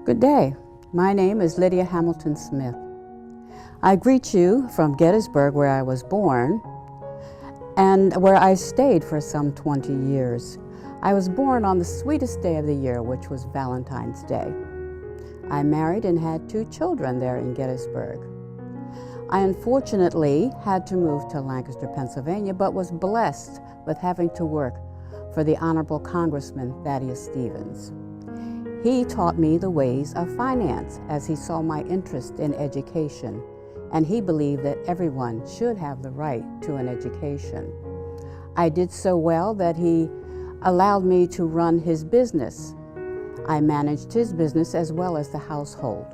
Good day. My name is Lydia Hamilton Smith. I greet you from Gettysburg, where I was born and where I stayed for some 20 years. I was born on the sweetest day of the year, which was Valentine's Day. I married and had 2 children there in Gettysburg. I unfortunately had to move to Lancaster, Pennsylvania, but was blessed with having to work for the Honorable Congressman Thaddeus Stevens. He taught me the ways of finance as he saw my interest in education, and he believed that everyone should have the right to an education. I did so well that he allowed me to run his business. I managed his business as well as the household.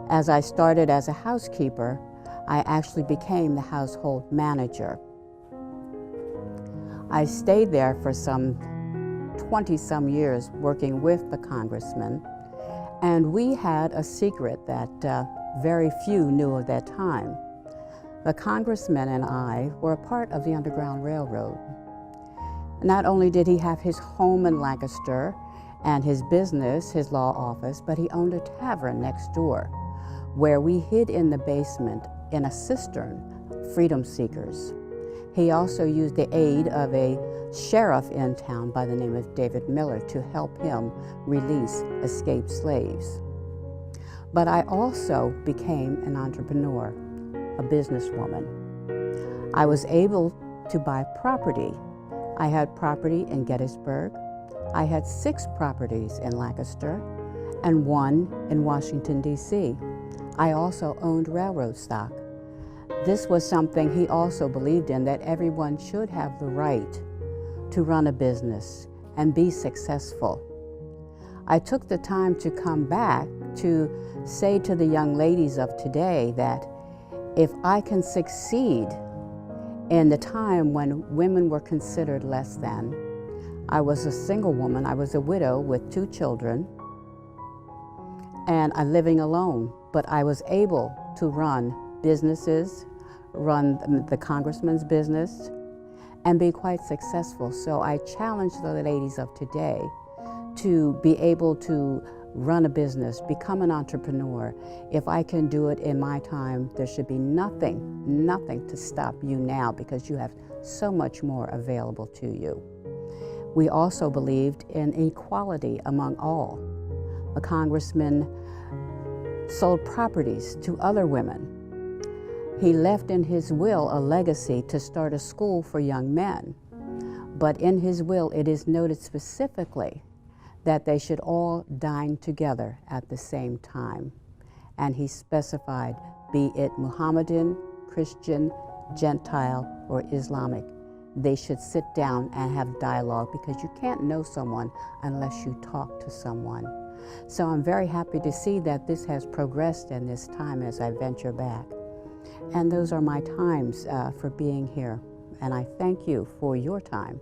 As I started as a housekeeper, I actually became the household manager. I stayed there for some 20-some years working with the congressman, and we had a secret that very few knew at that time. The congressman and I were a part of the Underground Railroad. Not only did he have his home in Lancaster and his business, his law office, but he owned a tavern next door where we hid in the basement in a cistern, freedom seekers. He also used the aid of a sheriff in town by the name of David Miller to help him release escaped slaves. But I also became an entrepreneur, a businesswoman. I was able to buy property. I had property in Gettysburg. I had 6 properties in Lancaster and 1 in Washington, D.C. I also owned railroad stock. This was something he also believed in, that everyone should have the right to run a business and be successful. I took the time to come back to say to the young ladies of today that if I can succeed in the time when women were considered less than, I was a single woman, I was a widow with 2 children, and I'm living alone, but I was able to run businesses, run the congressman's business, and be quite successful. So I challenge the ladies of today to be able to run a business, become an entrepreneur. If I can do it in my time, there should be nothing to stop you now, because you have so much more available to you. We also believed in equality among all. The congressman sold properties to other women. He left in his will a legacy to start a school for young men. But in his will, it is noted specifically that they should all dine together at the same time. And he specified, be it Muhammadan, Christian, Gentile, or Islamic, they should sit down and have dialogue, because you can't know someone unless you talk to someone. So I'm very happy to see that this has progressed in this time as I venture back. And those are my times for being here. And I thank you for your time.